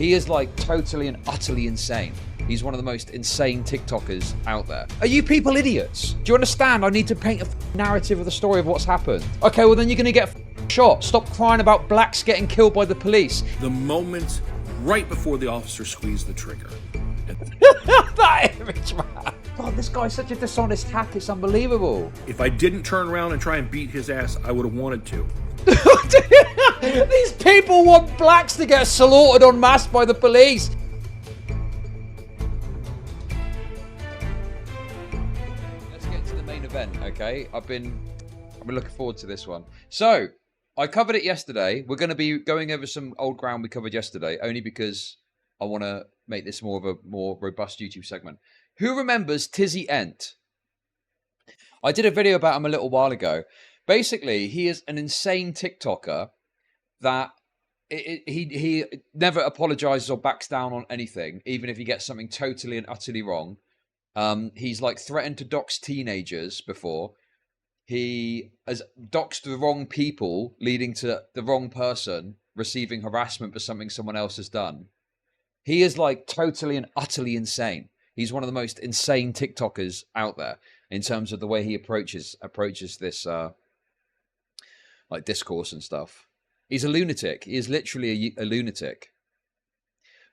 He is like totally and utterly insane. He's one of the most insane TikTokers out there. Are you people idiots? Do you understand? I need to paint a narrative of the story of what's happened. Okay, well then you're gonna get shot. Stop crying about blacks getting killed by the police. The moment right before the officer squeezed the trigger. That image, man. God, this guy's such a dishonest hack. It's unbelievable. If I didn't turn around and try and beat his ass, I would have wanted to. These people want blacks to get slaughtered en masse by the police. Let's get to the main event, okay? I've been looking forward to this one. So, I covered it yesterday. We're going to be going over some old ground we covered yesterday, only because I want to make this more of a more robust YouTube segment. Who remembers Tizzy Ent? I did a video about him a little while ago. Basically, he is an insane TikToker that he never apologizes or backs down on anything, even if he gets something totally and utterly wrong. He's like threatened to dox teenagers before. He has doxed the wrong people, leading to the wrong person receiving harassment for something someone else has done. He is like totally and utterly insane. He's one of the most insane TikTokers out there in terms of the way he approaches this like discourse and stuff. He's a lunatic. He is literally a lunatic.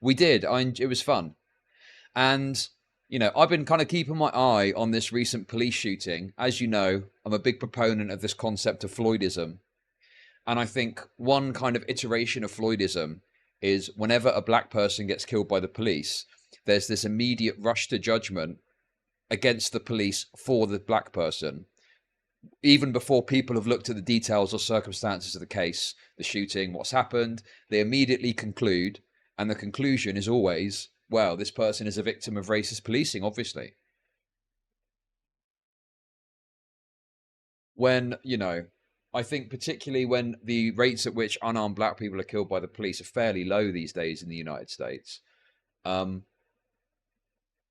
It was fun. And, you know, I've been kind of keeping my eye on this recent police shooting. As you know, I'm a big proponent of this concept of Floydism. And I think one kind of iteration of Floydism is whenever a black person gets killed by the police, there's this immediate rush to judgment against the police for the black person. Even before people have looked at the details or circumstances of the case, the shooting, what's happened, they immediately conclude, and the conclusion is always, well, this person is a victim of racist policing, obviously. When, you know, I think particularly when the rates at which unarmed black people are killed by the police are fairly low these days in the United States,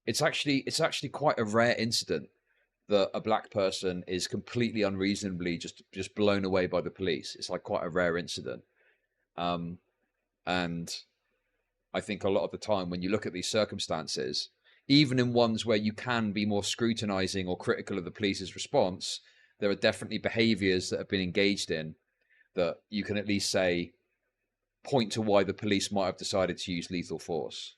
it's actually quite a rare incident that a black person is completely unreasonably just blown away by the police. It's like quite a rare incident. And I think a lot of the time when you look at these circumstances, even in ones where you can be more scrutinizing or critical of the police's response, there are definitely behaviors that have been engaged in that you can at least say, point to why the police might have decided to use lethal force.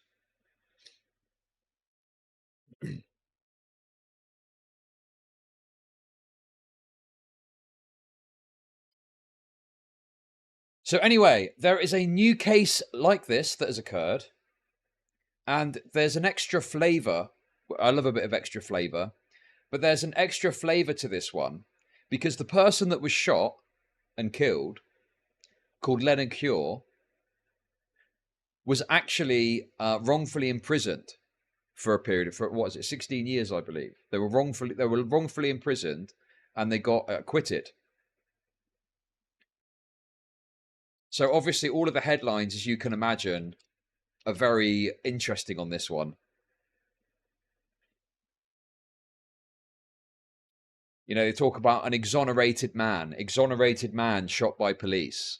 So anyway, there is a new case like this that has occurred, and there's an extra flavor. I love a bit of extra flavor, but there's an extra flavor to this one because the person that was shot and killed, called Leonard Cure, was actually wrongfully imprisoned for a period of, what was it, 16 years, I believe. They were wrongfully imprisoned, and they got acquitted. So obviously all of the headlines, as you can imagine, are very interesting on this one. You know, they talk about an exonerated man shot by police.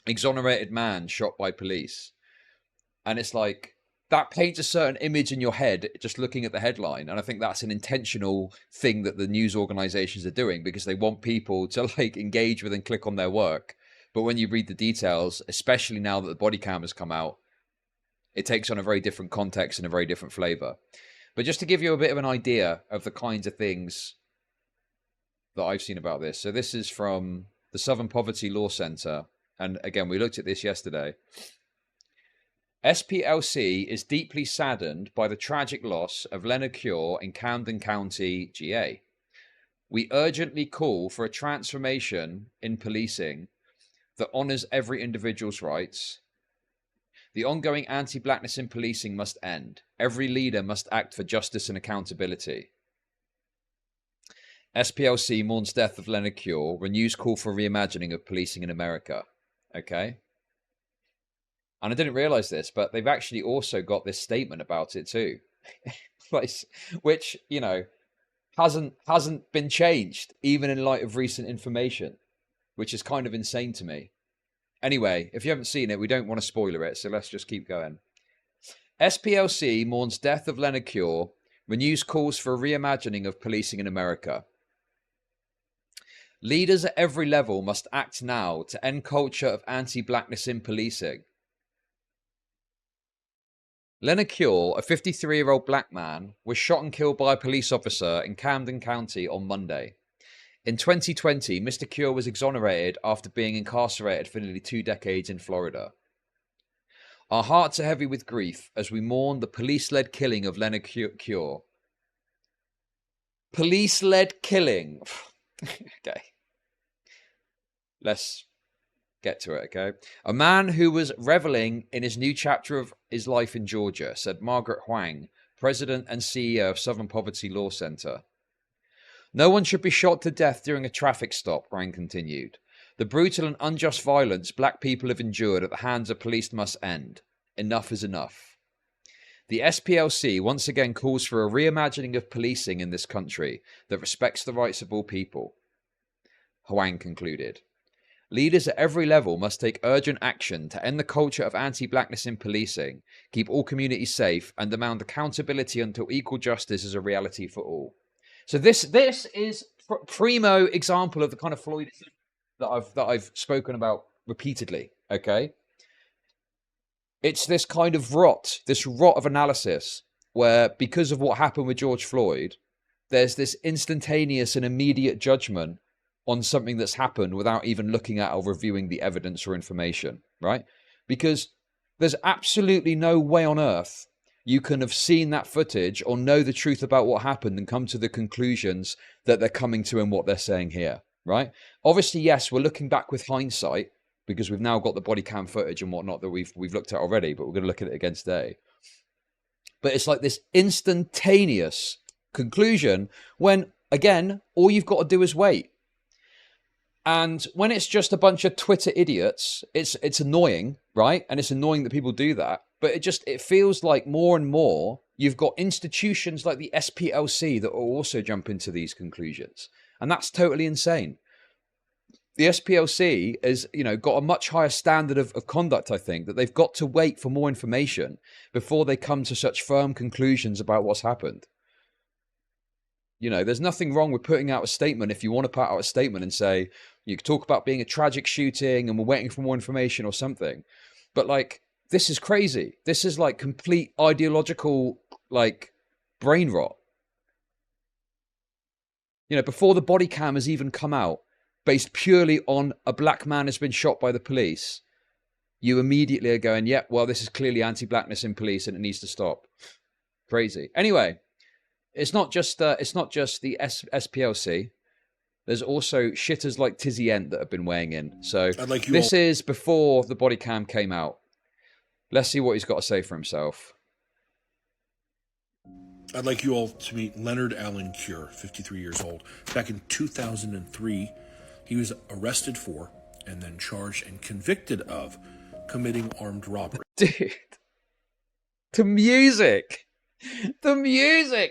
Exonerated man shot by police. And it's like, that paints a certain image in your head just looking at the headline. And I think that's an intentional thing that the news organizations are doing because they want people to like engage with and click on their work. But when you read the details, especially now that the body cam has come out, it takes on a very different context and a very different flavor. But just to give you a bit of an idea of the kinds of things that I've seen about this. So this is from the Southern Poverty Law Center. And again, we looked at this yesterday. SPLC is deeply saddened by the tragic loss of Leonard Cure in Camden County, GA. We urgently call for a transformation in policing that honors every individual's rights. The ongoing anti-blackness in policing must end. Every leader must act for justice and accountability. SPLC mourns death of Leonard Cure, renews call for reimagining of policing in America. Okay? And I didn't realize this, but they've actually also got this statement about it too. Which, you know, hasn't been changed, even in light of recent information, which is kind of insane to me. Anyway, if you haven't seen it, we don't want to spoiler it, so let's just keep going. SPLC mourns death of Leonard Cure, renews calls for a reimagining of policing in America. Leaders at every level must act now to end culture of anti-blackness in policing. Leonard Cure, a 53-year-old black man, was shot and killed by a police officer in Camden County on Monday. In 2020, Mr. Cure was exonerated after being incarcerated for nearly 2 decades in Florida. Our hearts are heavy with grief as we mourn the police-led killing of Leonard Cure. Police-led killing. Okay. Let's get to it, okay? A man who was reveling in his new chapter of his life in Georgia, said Margaret Huang, president and CEO of Southern Poverty Law Center. No one should be shot to death during a traffic stop, Huang continued. The brutal and unjust violence black people have endured at the hands of police must end. Enough is enough. The SPLC once again calls for a reimagining of policing in this country that respects the rights of all people. Huang concluded. Leaders at every level must take urgent action to end the culture of anti-blackness in policing, keep all communities safe, and demand accountability until equal justice is a reality for all. So this is primo example of the kind of Floydism that I've spoken about repeatedly. Okay, it's this kind of rot of analysis where, because of what happened with George Floyd, there's this instantaneous and immediate judgment on something that's happened without even looking at or reviewing the evidence or information, right? Because there's absolutely no way on earth you can have seen that footage or know the truth about what happened and come to the conclusions that they're coming to in what they're saying here, right? Obviously, yes, we're looking back with hindsight because we've now got the body cam footage and whatnot that we've looked at already, but we're going to look at it again today. But it's like this instantaneous conclusion when, again, all you've got to do is wait. And when it's just a bunch of Twitter idiots, it's annoying, right? And it's annoying that people do that. But it feels like more and more you've got institutions like the SPLC that will also jump into these conclusions. And that's totally insane. The SPLC has, got a much higher standard of conduct, I think, that they've got to wait for more information before they come to such firm conclusions about what's happened. There's nothing wrong with putting out a statement if you want to put out a statement and say, you could talk about being a tragic shooting and we're waiting for more information or something. But this is crazy. This is complete ideological, brain rot. Before the body cam has even come out, based purely on a black man has been shot by the police, you immediately are going, yeah, well, this is clearly anti-blackness in police and it needs to stop. Crazy. Anyway, it's not just the SPLC. There's also shitters like Tizzy that have been weighing in. So this is before the body cam came out. Let's see what he's got to say for himself. I'd like you all to meet Leonard Allen Cure, 53 years old. Back in 2003, he was arrested for and then charged and convicted of committing armed robbery. Dude, the music,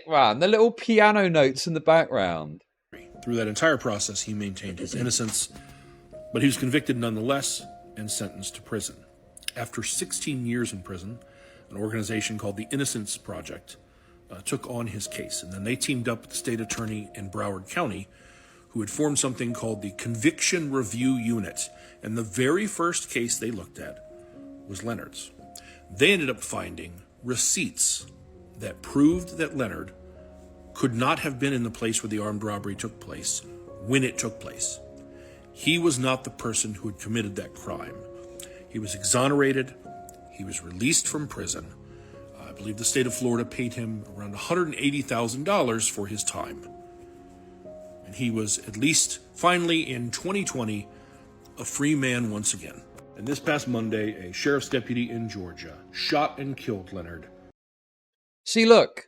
man, the little piano notes in the background. Through that entire process, he maintained his innocence, but he was convicted nonetheless and sentenced to prison. After 16 years in prison, an organization called the Innocence Project took on his case, and then they teamed up with the state attorney in Broward County, who had formed something called the Conviction Review Unit, and the very first case they looked at was Leonard's. They ended up finding receipts that proved that Leonard could not have been in the place where the armed robbery took place when it took place. He was not the person who had committed that crime. He was exonerated. He was released from prison. I believe the state of Florida paid him around $180,000 for his time. And he was, at least finally in 2020, a free man once again. And this past Monday, a sheriff's deputy in Georgia shot and killed Leonard. See, look,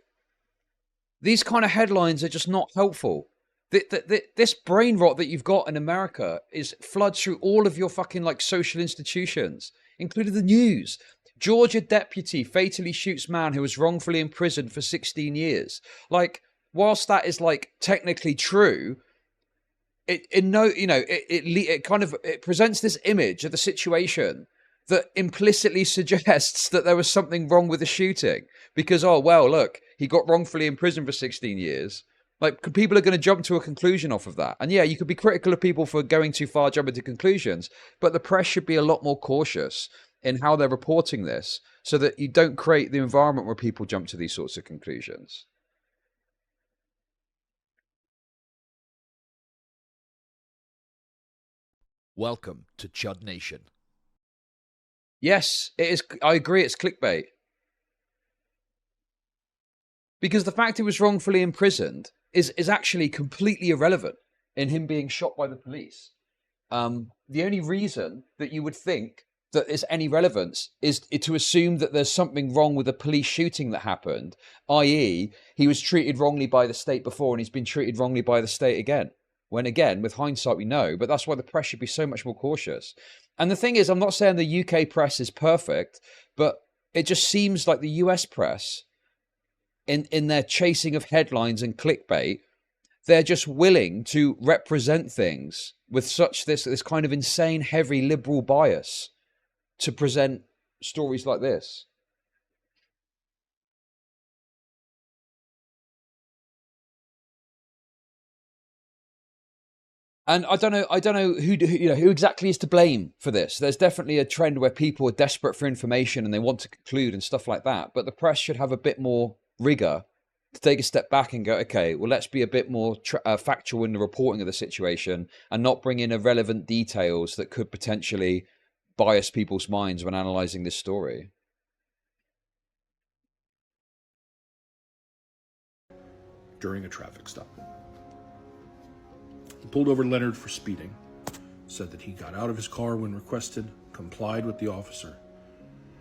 these kind of headlines are just not helpful. This brain rot that you've got in America floods through all of your fucking social institutions, including the news. Georgia deputy fatally shoots man who was wrongfully imprisoned for 16 years. Whilst that is technically true, it kind of it presents this image of the situation that implicitly suggests that there was something wrong with the shooting because, oh well, look, he got wrongfully imprisoned for 16 years. Like, people are going to jump to a conclusion off of that. And yeah, you could be critical of people for going too far, jumping to conclusions, but the press should be a lot more cautious in how they're reporting this so that you don't create the environment where people jump to these sorts of conclusions. Welcome to Chud Nation. Yes, it is. I agree, it's clickbait. Because the fact he was wrongfully imprisoned is actually completely irrelevant in him being shot by the police. The only reason that you would think that there's any relevance is to assume that there's something wrong with the police shooting that happened, i.e. he was treated wrongly by the state before and he's been treated wrongly by the state again. When again, with hindsight, we know, but that's why the press should be so much more cautious. And the thing is, I'm not saying the UK press is perfect, but it just seems like the US press, in their chasing of headlines and clickbait, they're just willing to represent things with such this kind of insane, heavy liberal bias to present stories like this. And I don't know who exactly is to blame for this. There's definitely a trend where people are desperate for information and they want to conclude and stuff like that. But the press should have a bit more rigor to take a step back and go, okay, well, let's be a bit more factual in the reporting of the situation and not bring in irrelevant details that could potentially bias people's minds when analysing this story. During a traffic stop. He pulled over Leonard for speeding, said that he got out of his car when requested, complied with the officer,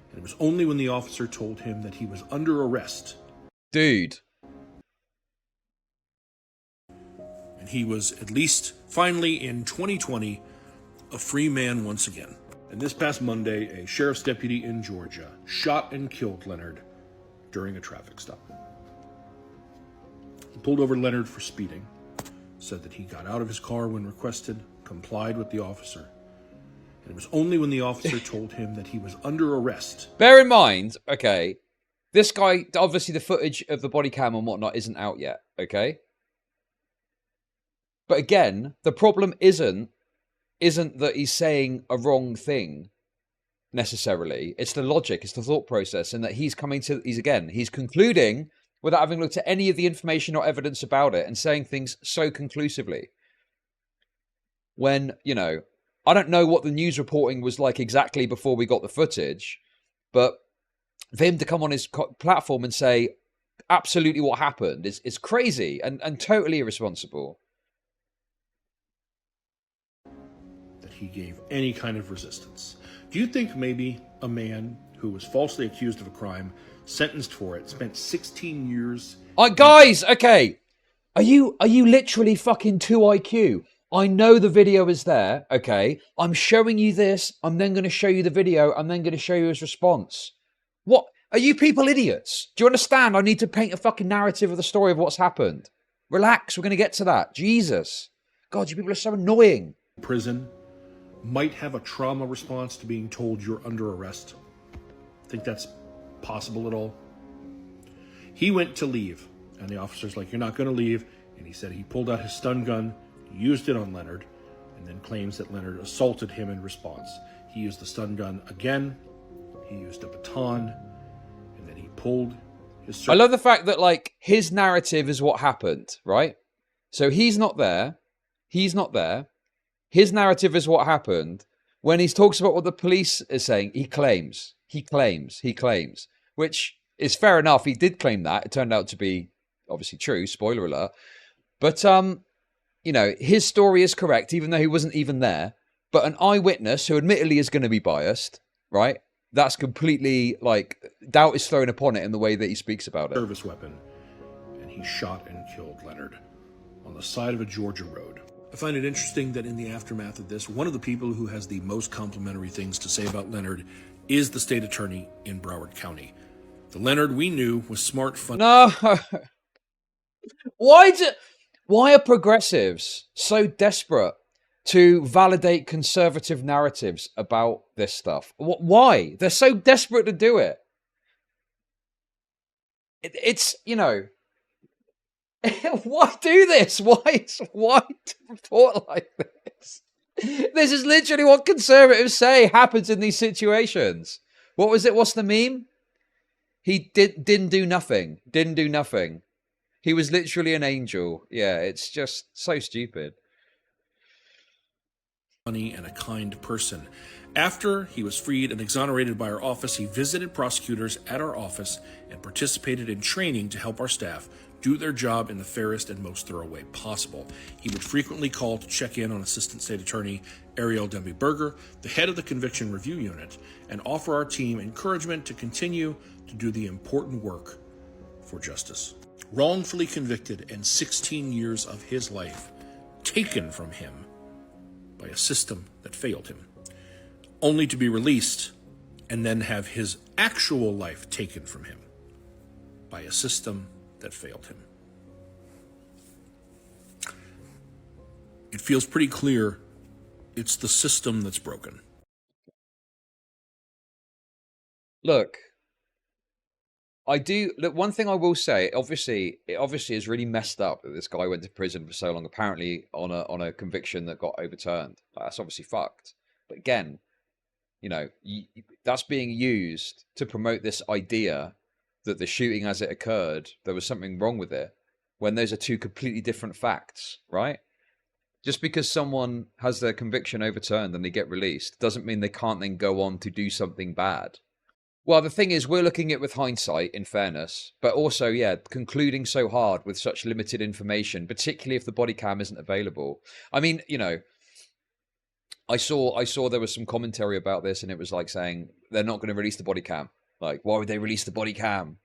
and it was only when the officer told him that he was under arrest. Dude. And he was, at least finally in 2020, a free man once again. And this past Monday, a sheriff's deputy in Georgia shot and killed Leonard during a traffic stop. He pulled over Leonard for speeding, said that he got out of his car when requested, complied with the officer, and it was only when the officer told him that he was under arrest. Bear in mind, okay, this guy, obviously the footage of the body cam and whatnot isn't out yet, okay? But again, the problem isn't that he's saying a wrong thing necessarily. It's the logic, it's the thought process, and that he's concluding without having looked at any of the information or evidence about it and saying things so conclusively. When, I don't know what the news reporting was like exactly before we got the footage, but for him to come on his platform and say absolutely what happened is crazy and totally irresponsible. That he gave any kind of resistance. Do you think maybe a man who was falsely accused of a crime, sentenced for it, spent 16 years... Guys, okay. Are you literally fucking 2 IQ? I know the video is there, okay? I'm showing you this. I'm then going to show you the video. I'm then going to show you his response. What? Are you people idiots? Do you understand? I need to paint a fucking narrative of the story of what's happened. Relax, we're going to get to that. Jesus. God, you people are so annoying. Prison might have a trauma response to being told you're under arrest. Think that's possible at all? He went to leave, and the officer's like, you're not going to leave. And he said he pulled out his stun gun, used it on Leonard, and then claims that Leonard assaulted him in response. He used the stun gun again. He used a baton, and then he pulled his... I love the fact that, like, his narrative is what happened, right? So he's not there. He's not there. His narrative is what happened. When he talks about what the police is saying, he claims, which is fair enough. He did claim that. It turned out to be obviously true. Spoiler alert. But, his story is correct, even though he wasn't even there. But an eyewitness who admittedly is going to be biased, right? That's completely, doubt is thrown upon it in the way that he speaks about it. Service weapon. And he shot and killed Leonard on the side of a Georgia road. I find it interesting that in the aftermath of this, one of the people who has the most complimentary things to say about Leonard is the state attorney in Broward County. The Leonard we knew was smart, fun... No! Why Why are progressives so desperate to validate conservative narratives about this stuff? Why? They're so desperate to do it. It's, you know, why do this? Why report like this? This is literally what conservatives say happens in these situations. What was it? What's the meme? He didn't do nothing. Didn't do nothing. He was literally an angel. Yeah, it's just so stupid. Funny and a kind person. After he was freed and exonerated by our office, he visited prosecutors at our office and participated in training to help our staff do their job in the fairest and most thorough way possible. He would frequently call to check in on Assistant State Attorney Ariel Demby-Berger, the head of the Conviction Review Unit, and offer our team encouragement to continue to do the important work for justice. Wrongfully convicted and 16 years of his life taken from him by a system that failed him, only to be released and then have his actual life taken from him by a system that failed him. It feels pretty clear it's the system that's broken. Look, one thing I will say, it obviously is really messed up that this guy went to prison for so long, apparently on a conviction that got overturned. Like, that's obviously fucked. But again, you know, that's being used to promote this idea that the shooting as it occurred, there was something wrong with it, when those are two completely different facts, right? Just because someone has their conviction overturned and they get released doesn't mean they can't then go on to do something bad. Well, the thing is, we're looking at it with hindsight, in fairness, but also, yeah, concluding so hard with such limited information, particularly if the body cam isn't available. I mean, you know, I saw there was some commentary about this, and it was like saying they're not going to release the body cam. Like, why would they release the body cam?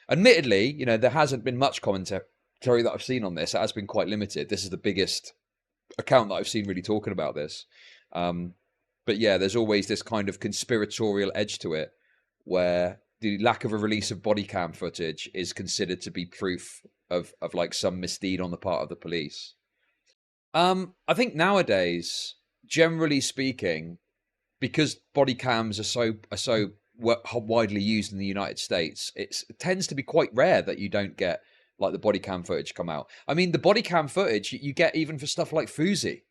Admittedly, you know, there hasn't been much commentary that I've seen on this. It has been quite limited. This is the biggest account that I've seen really talking about this. But yeah, there's always this kind of conspiratorial edge to it, where the lack of a release of body cam footage is considered to be proof of like some misdeed on the part of the police. I think nowadays, generally speaking, because body cams are so widely used in the United States, it tends to be quite rare that you don't get like the body cam footage come out. I mean, the body cam footage you get even for stuff like Fuzi,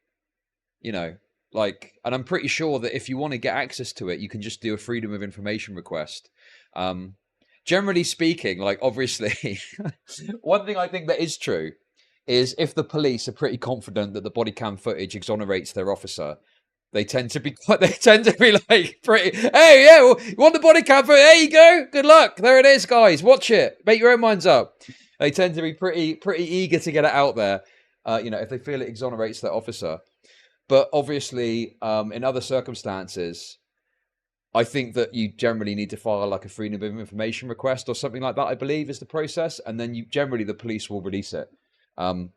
you know, like, and I'm pretty sure that if you want to get access to it, you can just do a Freedom of Information request. Generally speaking, like, obviously, one thing I think that is true is if the police are pretty confident that the body cam footage exonerates their officer, they tend to be like pretty, hey, yeah, well, you want the body cam footage? There you go. Good luck. There it is, guys. Watch it. Make your own minds up. They tend to be pretty eager to get it out there, you know, if they feel it exonerates their officer. But obviously, in other circumstances, I think that you generally need to file like a Freedom of Information request or something like that, I believe is the process. And then the police will release it. I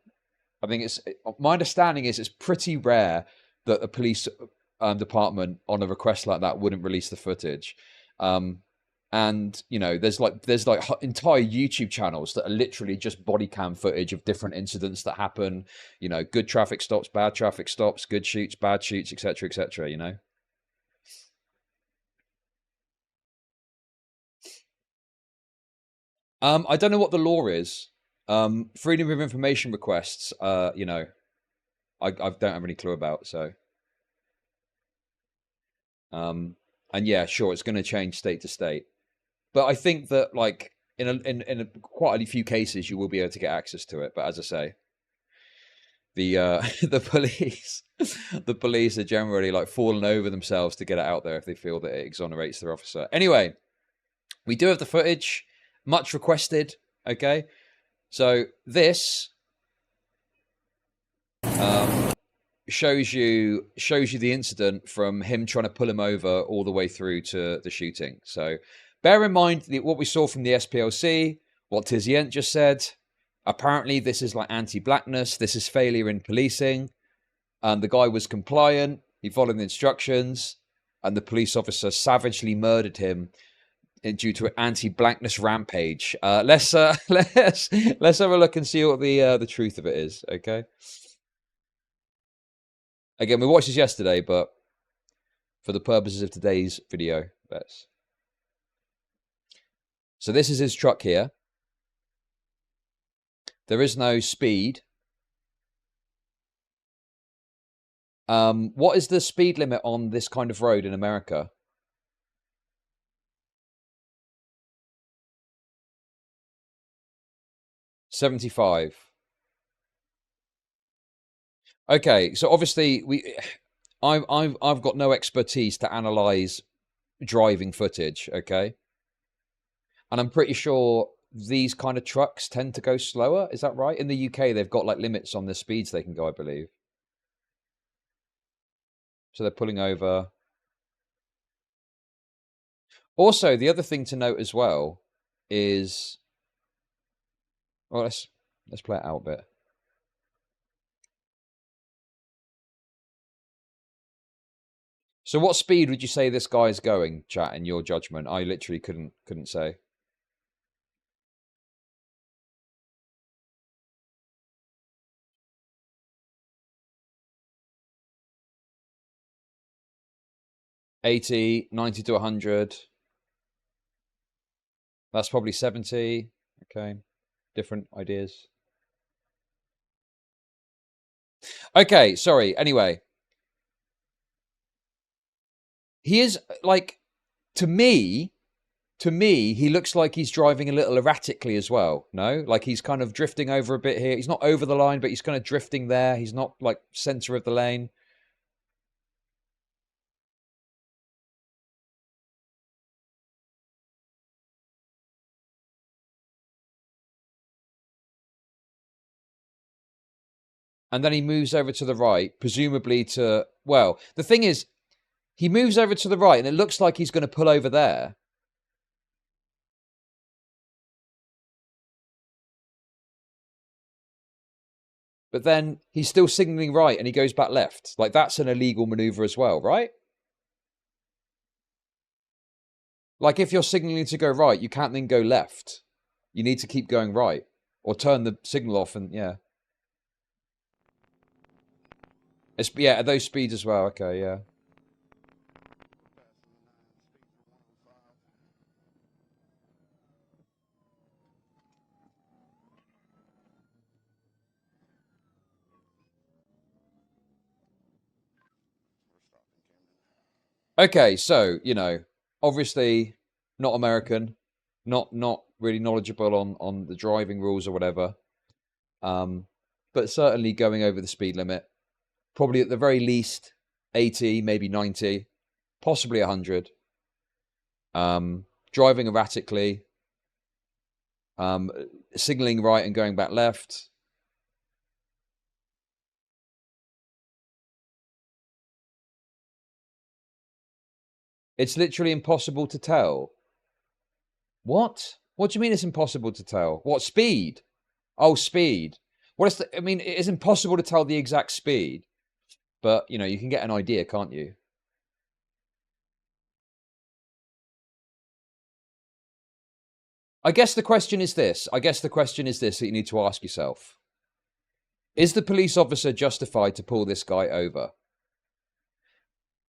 think my understanding is it's pretty rare that a police department on a request like that wouldn't release the footage. And you know, there's like entire YouTube channels that are literally just body cam footage of different incidents that happen. You know, good traffic stops, bad traffic stops, good shoots, bad shoots, etc., etc. You know. I don't know what the law is. Freedom of Information requests. You know, I don't have any clue about. So, and yeah, sure, it's going to change state to state. But I think that, like, in quite a few cases, you will be able to get access to it. But as I say, the the police are generally like falling over themselves to get it out there if they feel that it exonerates their officer. Anyway, we do have the footage, much requested. Okay, so this shows you the incident from him trying to pull him over all the way through to the shooting. So bear in mind what we saw from the SPLC, what Tizzy just said. Apparently, this is like anti-blackness. This is failure in policing. And the guy was compliant. He followed the instructions. And the police officer savagely murdered him due to an anti-blackness rampage. Let's let's have a look and see what the truth of it is. Okay. Again, we watched this yesterday, but for the purposes of today's video, let's. So this is his truck here. There is no speed. What is the speed limit on this kind of road in America? 75. Okay, so obviously I've got no expertise to analyze driving footage, okay? And I'm pretty sure these kind of trucks tend to go slower. Is that right? In the UK, they've got like limits on the speeds they can go, I believe. So they're pulling over. Also, the other thing to note as well is, well, let's play it out a bit. So what speed would you say this guy's going, chat, in your judgment? I literally couldn't say. $80, $90 to $100. That's probably 70. Okay. Different ideas. Okay, sorry. Anyway. He is, like, to me, he looks like he's driving a little erratically as well. No? Like he's kind of drifting over a bit here. He's not over the line, but he's kind of drifting there. He's not like center of the lane. And then he moves over to the right, presumably to, well, the thing is, he moves over to the right and it looks like he's going to pull over there. But then he's still signaling right and he goes back left. Like that's an illegal maneuver as well, right? Like if you're signaling to go right, you can't then go left. You need to keep going right or turn the signal off and yeah. It's, yeah, at those speeds as well. Okay, yeah. Okay, so, you know, obviously not American, not really knowledgeable on the driving rules or whatever. But certainly going over the speed limit. Probably at the very least 80, maybe 90, possibly 100. Driving erratically, signaling right and going back left. It's literally impossible to tell. What? What do you mean it's impossible to tell? What speed? Oh, speed. What is the, I mean, it is impossible to tell the exact speed, but you know, you can get an idea, can't you? I guess the question is this that you need to ask yourself. Is the police officer justified to pull this guy over?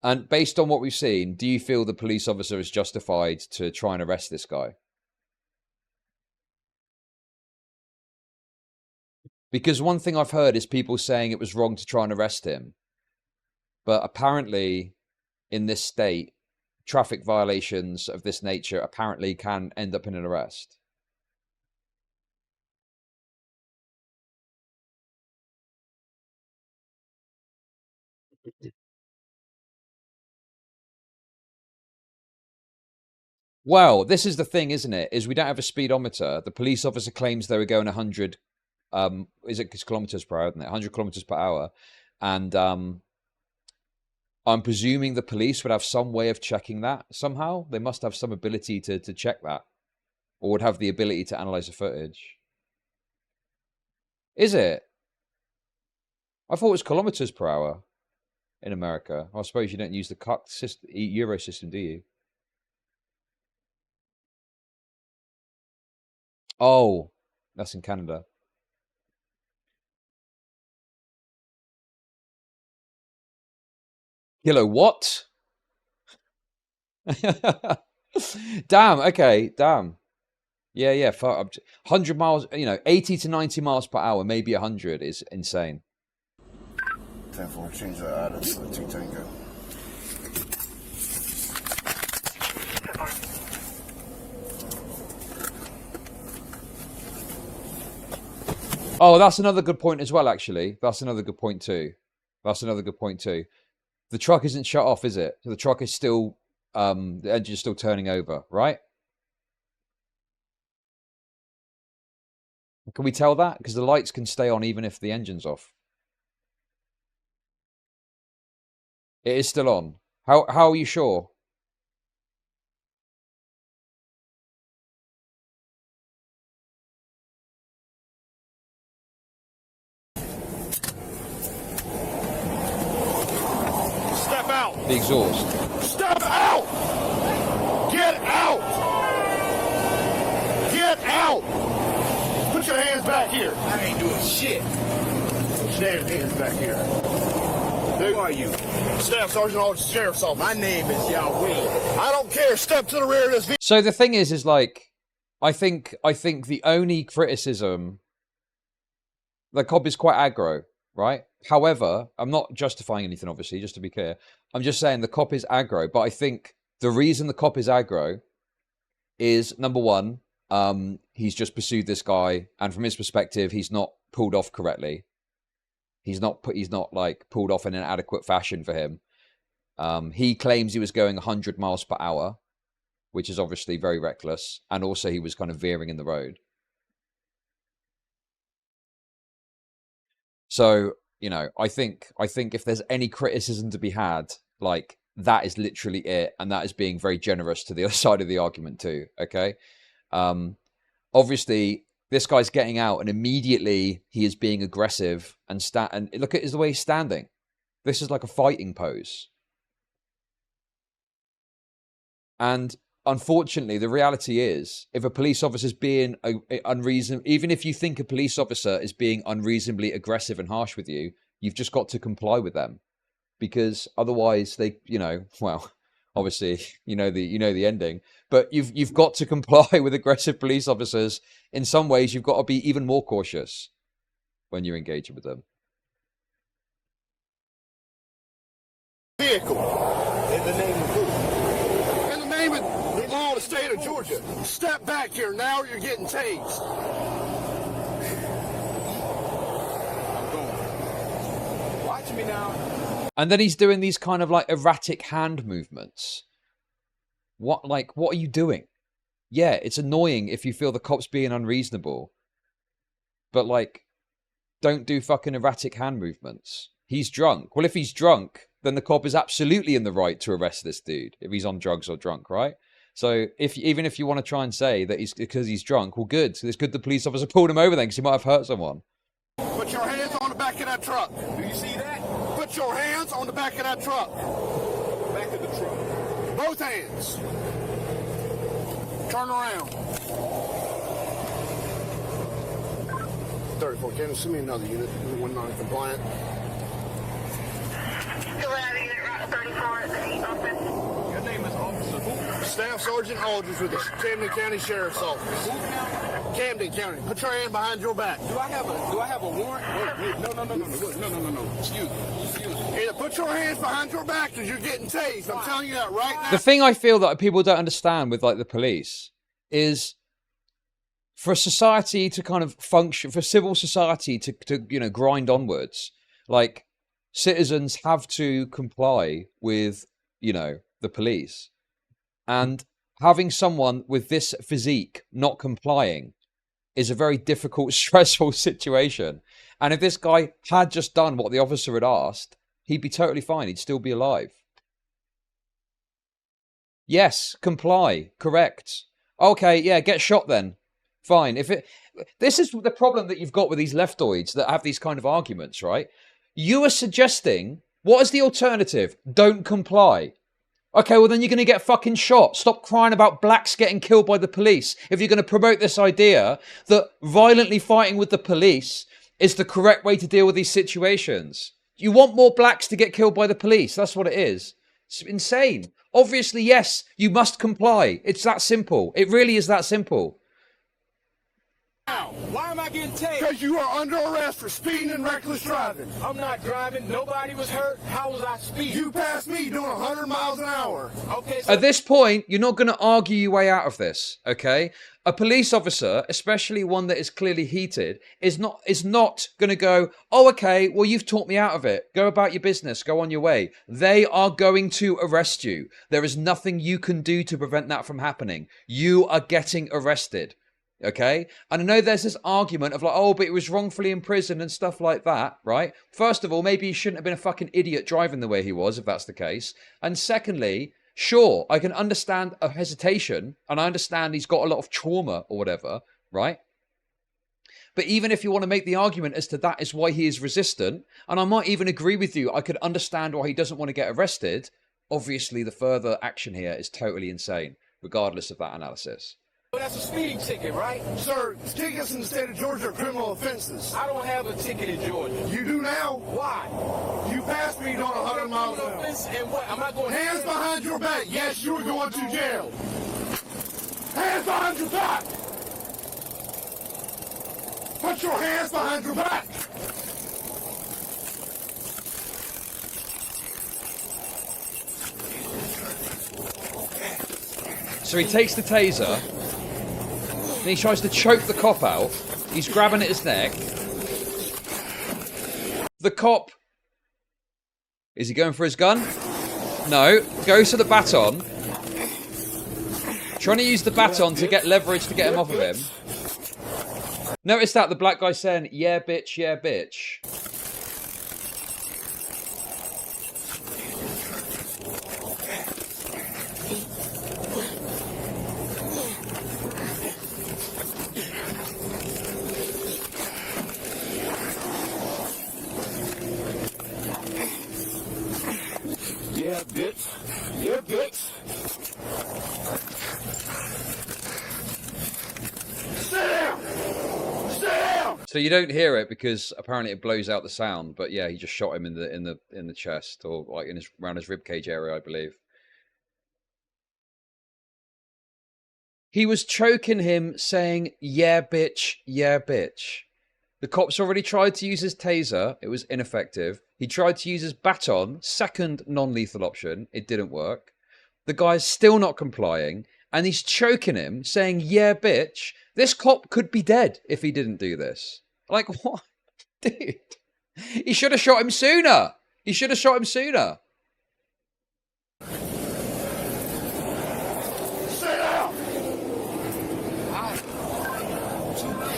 And based on what we've seen, do you feel the police officer is justified to try and arrest this guy? Because one thing I've heard is people saying it was wrong to try and arrest him. But apparently, in this state, traffic violations of this nature apparently can end up in an arrest. Well, this is the thing, isn't it? Is we don't have a speedometer. The police officer claims they were going 100, is it kilometers per hour, isn't it? 100 kilometers per hour. And I'm presuming the police would have some way of checking that somehow. They must have some ability to check that, or would have the ability to analyze the footage. Is it? I thought it was kilometers per hour in America. I suppose you don't use the Euro system, do you? Oh, that's in Canada. Kilo what? Damn. Okay. Damn. Yeah. Yeah. 100 miles. 80 to 90 miles per hour, maybe 100 is insane. 10-4, change that out of 2 Tango. Oh, that's another good point as well, actually. That's another good point too. The truck isn't shut off, is it? So the truck is still, the engine's still turning over, right? Can we tell that? Because the lights can stay on even if the engine's off. It is still on. How are you sure? Step out! The exhaust. Step out! Get out! Get out! Put your hands back here. I ain't doing shit. Stand hands back here. Who are you? Staff Sergeant Officer Sheriff's Office. My name is Yahweh. I don't care. Step to the rear of this vehicle. So the thing is like, I think the only criticism, the cop is quite aggro, right? However, I'm not justifying anything, obviously, just to be clear. I'm just saying the cop is aggro, but I think the reason the cop is aggro is, number one, he's just pursued this guy, and from his perspective, he's not pulled off correctly. He's not like pulled off in an adequate fashion for him. He claims he was going 100 miles per hour, which is obviously very reckless, and also he was kind of veering in the road. So, I think if there's any criticism to be had, like, that is literally it, and that is being very generous to the other side of the argument too, okay? Obviously, this guy's getting out, and immediately he is being aggressive, and look at the way he's standing. This is like a fighting pose. And unfortunately, the reality is, if a police officer is being unreasonable, even if you think a police officer is being unreasonably aggressive and harsh with you, you've just got to comply with them, because otherwise, they, well, obviously, the ending. But you've got to comply with aggressive police officers. In some ways, you've got to be even more cautious when you're engaging with them. Vehicle. In the name of who? In the name of the law of the state of Georgia. Step back here now or you're getting tased. I'm going. Watch me now. And then he's doing these kind of like erratic hand movements. What are you doing? Yeah, it's annoying if you feel the cop's being unreasonable. But like, don't do fucking erratic hand movements. He's drunk. Well, if he's drunk, then the cop is absolutely in the right to arrest this dude if he's on drugs or drunk, right? So even if you want to try and say that because he's drunk, well, good. So it's good the police officer pulled him over then because he might have hurt someone. Put your hands on the back of that truck. Do you see that? Put your hands on the back of that truck. Back of the truck. Both hands. Turn around. 34 Cannon, send me another unit. One non-compliant. Your name is Officer who? Staff Sergeant Aldridge with the Camden County Sheriff's Office. Who now? Camden County. Put your hand behind your back. Do I have a warrant? Wait, no. Excuse me. Either put your hands behind your back because you're getting tased. I'm telling you that right now. The thing I feel that people don't understand with like the police is, for society to kind of function, for civil society to grind onwards, like, citizens have to comply with the police, and having someone with this physique not complying is a very difficult, stressful situation. And if this guy had just done what the officer had asked, he'd be totally fine. He'd still be alive. Yes, comply. Correct. Okay, yeah, get shot then. Fine. This is the problem that you've got with these leftoids that have these kind of arguments, right? You are suggesting, what is the alternative? Don't comply. Okay, well then you're going to get fucking shot. Stop crying about blacks getting killed by the police. If you're going to promote this idea that violently fighting with the police is the correct way to deal with these situations. You want more blacks to get killed by the police. That's what it is. It's insane. Obviously, yes, you must comply. It's that simple. It really is that simple. Why am I getting tagged? Because you are under arrest for speeding and reckless driving. I'm not driving. Nobody was hurt. How was I speeding? You passed me doing 100 miles an hour. Okay, so At this point, you're not going to argue your way out of this, okay? A police officer, especially one that is clearly heated, is not going to go, oh, okay, well, you've talked me out of it. Go about your business. Go on your way. They are going to arrest you. There is nothing you can do to prevent that from happening. You are getting arrested. Okay? And I know there's this argument of like, oh, but he was wrongfully imprisoned and stuff like that, right? First of all, maybe he shouldn't have been a fucking idiot driving the way he was, if that's the case. And secondly, sure, I can understand a hesitation, and I understand he's got a lot of trauma or whatever, right? But even if you want to make the argument as to that is why he is resistant, and I might even agree with you, I could understand why he doesn't want to get arrested, obviously the further action here is totally insane, regardless of that analysis. that's a speeding ticket, right? Sir, tickets in the state of Georgia are criminal offenses. I don't have a ticket in Georgia. You do now. Why? You passed me doing 100 miles an hour. Offense and what? Am I going Hands behind your back. Yes, you are going to jail. Hands behind your back. Put your hands behind your back. So he takes the taser, and he tries to choke the cop out. He's grabbing at his neck. The cop... Is he going for his gun? No. Goes for the baton. Trying to use the baton to get leverage to get him off of him. Notice that the black guy's saying, yeah, bitch, yeah, bitch. Yeah, bitch. Yeah, bitch. Sit down. Sit down. So you don't hear it because apparently it blows out the sound. But yeah, he just shot him in the chest, or like around his rib cage area, I believe. He was choking him, saying, "Yeah, bitch, yeah, bitch." The cops already tried to use his taser. It was ineffective. He tried to use his baton, second non-lethal option. It didn't work. The guy's still not complying, and he's choking him, saying, yeah, bitch. This cop could be dead if he didn't do this. Like, what? Dude. He should have shot him sooner. He should have shot him sooner. Sit down.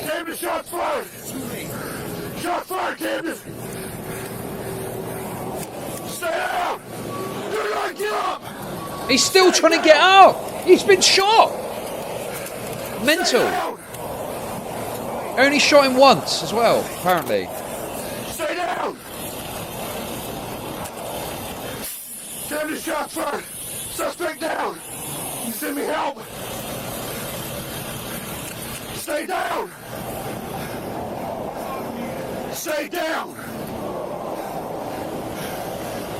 Camden, shots fired. Shots fired, Camden. Stay down. Do not get up. He's still trying to get out. He's been shot. Mental. Only shot him once as well, apparently. Stay down. Camden, shots fired. Suspect down. You send me help. Stay down. Stay down.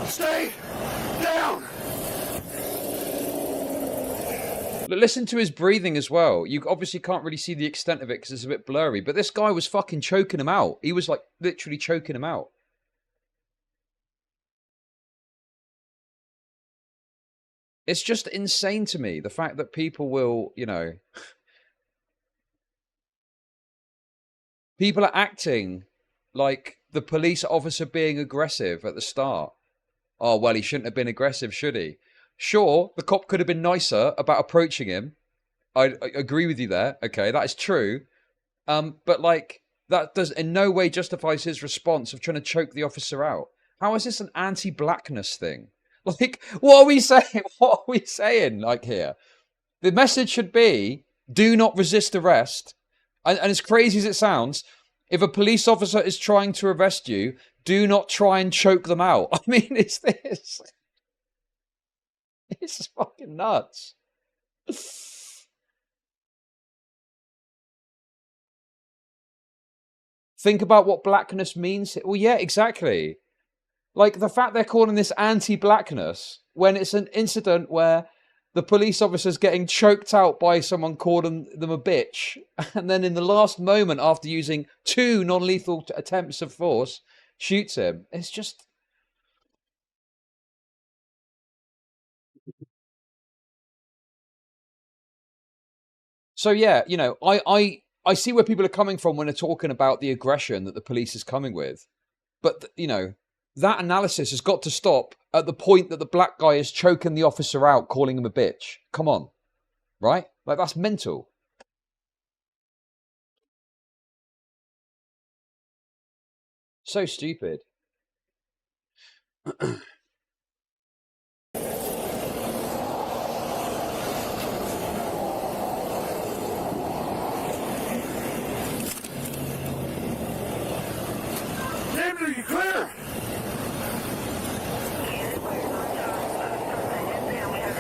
Stay down. Listen to his breathing as well. You obviously can't really see the extent of it because it's a bit blurry, but this guy was fucking choking him out. He was like literally choking him out. It's just insane to me, the fact that people will, you know, people are acting like the police officer being aggressive at the start. Oh, well, he shouldn't have been aggressive, should he? Sure, the cop could have been nicer about approaching him. I agree with you there. Okay, that is true. But like, that does in no way justifies his response of trying to choke the officer out. How is this an anti-blackness thing? Like, what are we saying? What are we saying, like, here? The message should be, do not resist arrest. And as crazy as it sounds, if a police officer is trying to arrest you, do not try and choke them out. I mean, it's this. It's fucking nuts. Think about what blackness means. Well, yeah, exactly. Like the fact they're calling this anti-blackness when it's an incident where the police officer's getting choked out by someone calling them a bitch, and then in the last moment, after using 2 non-lethal attempts of force, shoots him. It's just. So yeah, I see where people are coming from when they're talking about the aggression that the police is coming with. But, that analysis has got to stop at the point that the black guy is choking the officer out, calling him a bitch. Come on. Right? Like, that's mental. So stupid. David, are you clear?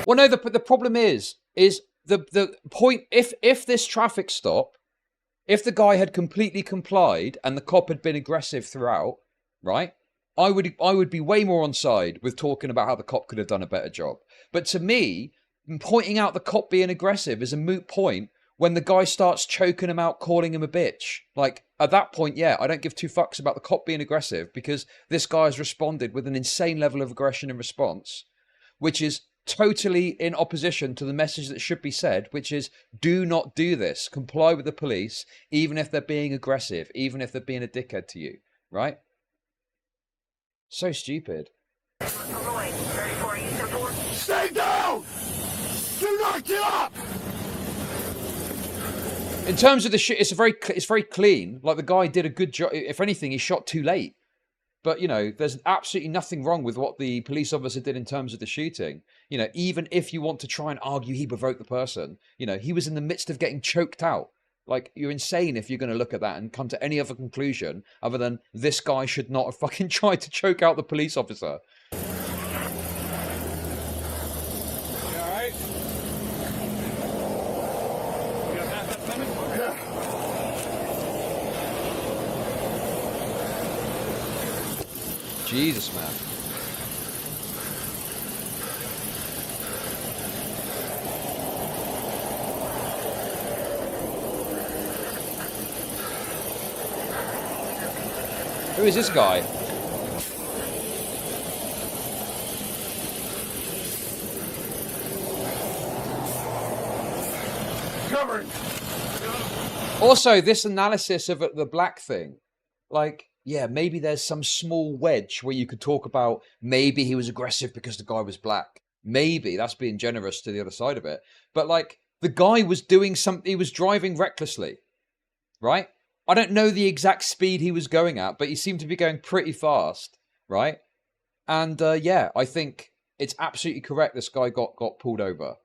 Well, no, the problem is the point, if this traffic stop, if the guy had completely complied and the cop had been aggressive throughout, right? I would be way more on side with talking about how the cop could have done a better job. But to me, pointing out the cop being aggressive is a moot point when the guy starts choking him out, calling him a bitch. Like, at that point, yeah, I don't give 2 fucks about the cop being aggressive because this guy has responded with an insane level of aggression in response, which is totally in opposition to the message that should be said, which is do not do this. Comply with the police, even if they're being aggressive, even if they're being a dickhead to you, right? So stupid. Stay down! Do not get up! In terms of the shit, it's very clean. Like, the guy did a good job. If anything, he shot too late. But, there's absolutely nothing wrong with what the police officer did in terms of the shooting. Even if you want to try and argue he provoked the person, he was in the midst of getting choked out. Like, you're insane if you're going to look at that and come to any other conclusion other than this guy should not have fucking tried to choke out the police officer. You all right? You got half that coming? Yeah. Jesus, man. Who is this guy? Covering. Also, this analysis of the black thing, like, yeah, maybe there's some small wedge where you could talk about maybe he was aggressive because the guy was black. Maybe that's being generous to the other side of it. But, like, the guy was doing something, he was driving recklessly, right? I don't know the exact speed he was going at, but he seemed to be going pretty fast, right? And yeah, I think it's absolutely correct this guy got pulled over.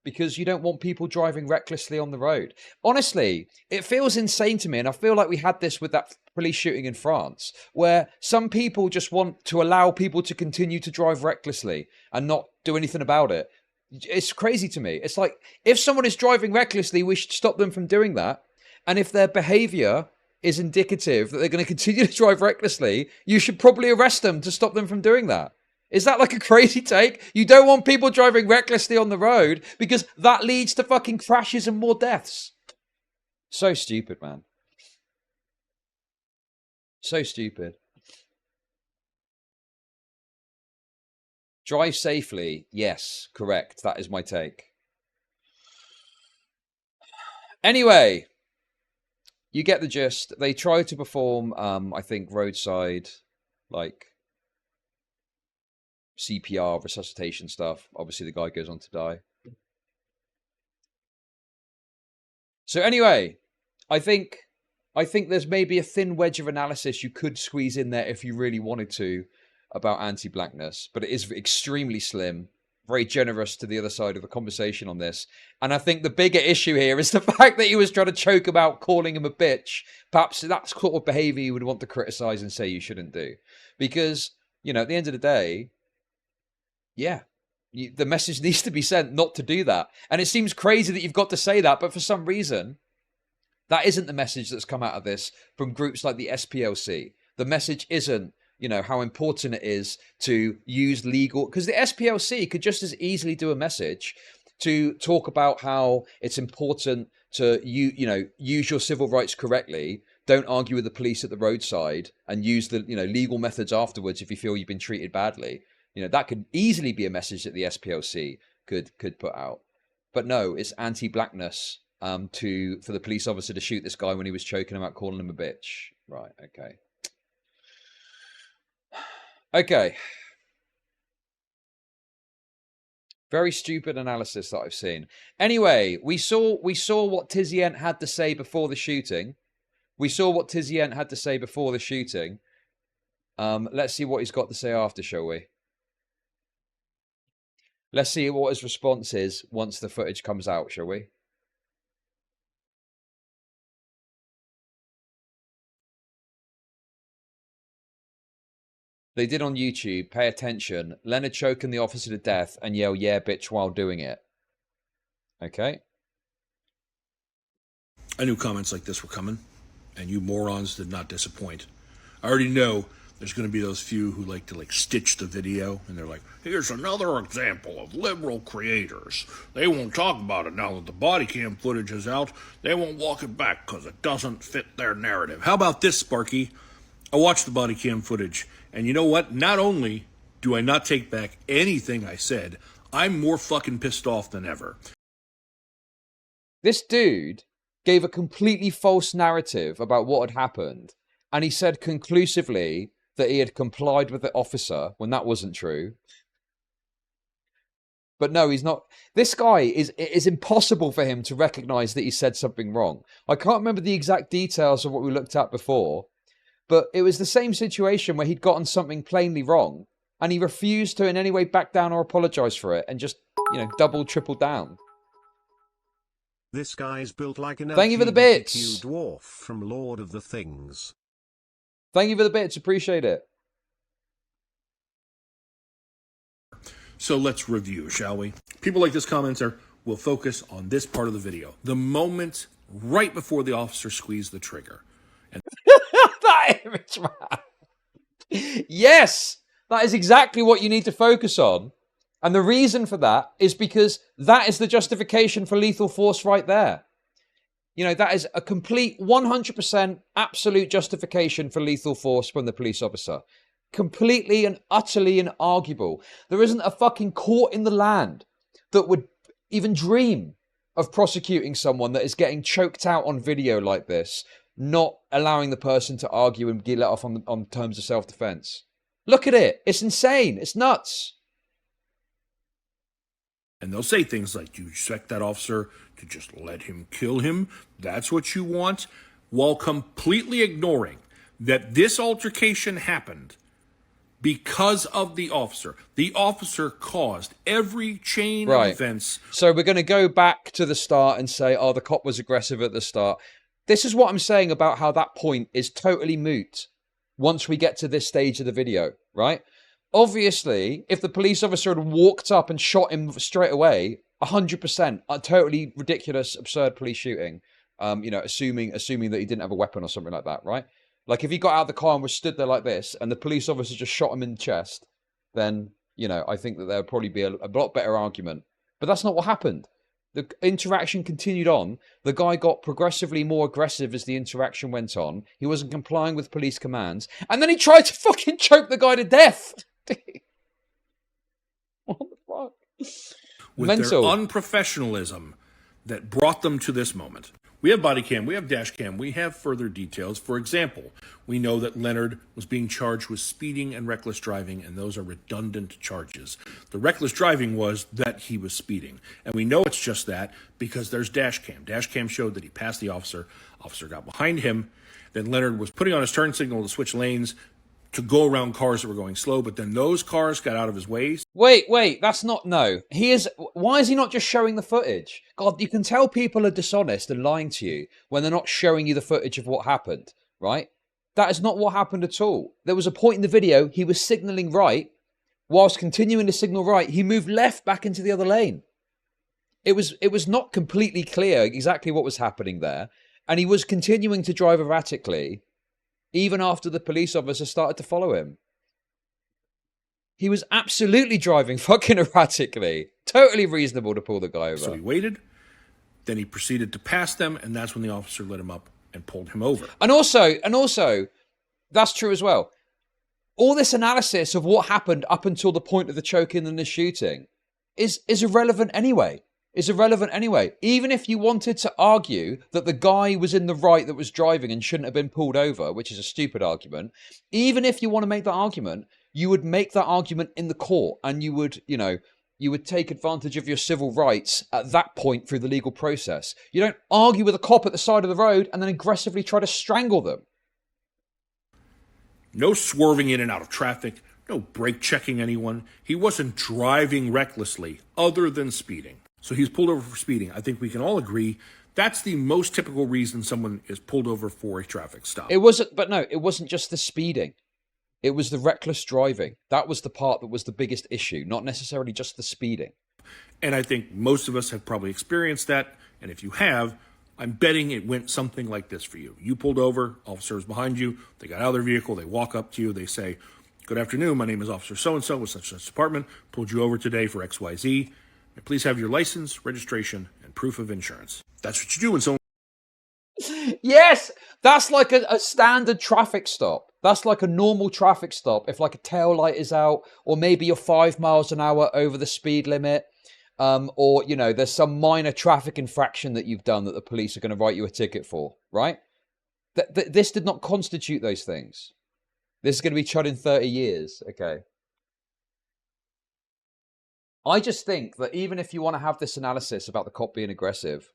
Because you don't want people driving recklessly on the road. Honestly, it feels insane to me, and I feel like we had this with that police shooting in France, where some people just want to allow people to continue to drive recklessly and not do anything about it. It's crazy to me. It's like, if someone is driving recklessly, we should stop them from doing that. And if their behavior is indicative that they're going to continue to drive recklessly, you should probably arrest them to stop them from doing that. Is that like a crazy take? You don't want people driving recklessly on the road because that leads to fucking crashes and more deaths. So stupid, man. So stupid. Drive safely. Yes, correct. That is my take. Anyway, you get the gist. They try to perform, I think, roadside, like, CPR, resuscitation stuff. Obviously, the guy goes on to die. So anyway, I think there's maybe a thin wedge of analysis you could squeeze in there if you really wanted to about anti-blackness, but it is extremely slim, very generous to the other side of the conversation on this. And I think the bigger issue here is the fact that he was trying to choke him out, calling him a bitch. Perhaps that's sort of behavior you would want to criticize and say you shouldn't do. Because, at the end of the day, yeah, The message needs to be sent not to do that. And it seems crazy that you've got to say that, but for some reason, that isn't the message that's come out of this from groups like the SPLC. The message isn't, how important it is to use legal, because the SPLC could just as easily do a message to talk about how it's important to use your civil rights correctly. Don't argue with the police at the roadside, and use the legal methods afterwards if you feel you've been treated badly. That could easily be a message that the SPLC could put out. But no, it's anti-blackness for the police officer to shoot this guy when he was choking him out, calling him a bitch. Right, okay. Okay. Very stupid analysis that I've seen. Anyway, we saw what Tizzy had to say before the shooting. Let's see what he's got to say after, shall we? Let's see what his response is once the footage comes out, shall we? They did on YouTube. Pay attention. Leonard choking the officer to death and yell, "Yeah, bitch," while doing it. Okay. I knew comments like this were coming, and you morons did not disappoint. I already know there's going to be those few who like to stitch the video, and they're like, here's another example of liberal creators. They won't talk about it now that the body cam footage is out. They won't walk it back because it doesn't fit their narrative. How about this, Sparky? I watched the body cam footage, and you know what? Not only do I not take back anything I said, I'm more fucking pissed off than ever. This dude gave a completely false narrative about what had happened, and he said conclusively that he had complied with the officer when that wasn't true. But no, he's not. This guy it is impossible for him to recognize that he said something wrong. I can't remember the exact details of what we looked at before, but it was the same situation where he'd gotten something plainly wrong, and he refused to in any way back down or apologize for it, and just, double, triple down. This guy's built like an Thank you for the bits. dwarf from Lord of the Things. Thank you for the bits. Appreciate it. So let's review, shall we? People like this commenter will focus on this part of the video. The moment right before the officer squeezed the trigger. And that image, man. Yes, that is exactly what you need to focus on. And the reason for that is because that is the justification for lethal force right there. That is a complete 100% absolute justification for lethal force from the police officer. Completely and utterly inarguable. There isn't a fucking court in the land that would even dream of prosecuting someone that is getting choked out on video like this, not allowing the person to argue and get let off on terms of self-defense. Look at it. It's insane. It's nuts. And they'll say things like, do you expect that officer to just let him kill him? That's what you want? While completely ignoring that this altercation happened because of the officer. The officer caused every chain of events. So we're going to go back to the start and say, the cop was aggressive at the start. This is what I'm saying about how that point is totally moot once we get to this stage of the video, right? Obviously, if the police officer had walked up and shot him straight away, 100%, a totally ridiculous, absurd police shooting, assuming that he didn't have a weapon or something like that, right? Like, if he got out of the car and was stood there like this, and the police officer just shot him in the chest, then, I think that there would probably be a lot better argument. But that's not what happened. The interaction continued on. The guy got progressively more aggressive as the interaction went on. He wasn't complying with police commands. And then he tried to fucking choke the guy to death. What the fuck? With Mental. their unprofessionalism that brought them to this moment. We have body cam, we have dash cam, we have further details. For example, we know that Leonard was being charged with speeding and reckless driving, and those are redundant charges. The reckless driving was that he was speeding. And we know it's just that because there's dash cam. Dash cam showed that he passed the officer. Officer got behind him. Then Leonard was putting on his turn signal to switch lanes to go around cars that were going slow, but then those cars got out of his way. Wait, that's not, no. Why is he not just showing the footage? God, you can tell people are dishonest and lying to you when they're not showing you the footage of what happened, right? That is not what happened at all. There was a point in the video, he was signaling right, whilst continuing to signal right, he moved left back into the other lane. It was not completely clear exactly what was happening there. And he was continuing to drive erratically even after the police officer started to follow him. He was absolutely driving fucking erratically. Totally reasonable to pull the guy over. So he waited, then he proceeded to pass them, and that's when the officer let him up and pulled him over. And also, that's true as well. All this analysis of what happened up until the point of the choking and the shooting is irrelevant anyway. Even if you wanted to argue that the guy was in the right that was driving and shouldn't have been pulled over, which is a stupid argument, even if you want to make that argument, you would make that argument in the court, and you would take advantage of your civil rights at that point through the legal process. You don't argue with a cop at the side of the road and then aggressively try to strangle them. No swerving in and out of traffic, no brake checking anyone. He wasn't driving recklessly other than speeding. So he's pulled over for speeding. I think we can all agree that's the most typical reason someone is pulled over for a traffic stop. It wasn't just the speeding. It was the reckless driving. That was the part that was the biggest issue, not necessarily just the speeding. And I think most of us have probably experienced that. And if you have, I'm betting it went something like this for you. You pulled over, officers behind you, they got out of their vehicle, they walk up to you, they say, "Good afternoon, my name is Officer So-and-so with such and such department, pulled you over today for XYZ. Please have your license, registration, and proof of insurance." That's what you do when someone... Yes, that's like a standard traffic stop. That's like a normal traffic stop. If like a tail light is out, or maybe you're 5 miles an hour over the speed limit, or, there's some minor traffic infraction that you've done that the police are going to write you a ticket for, right? This did not constitute those things. This is going to be Chud in 30 years, okay? I just think that even if you want to have this analysis about the cop being aggressive,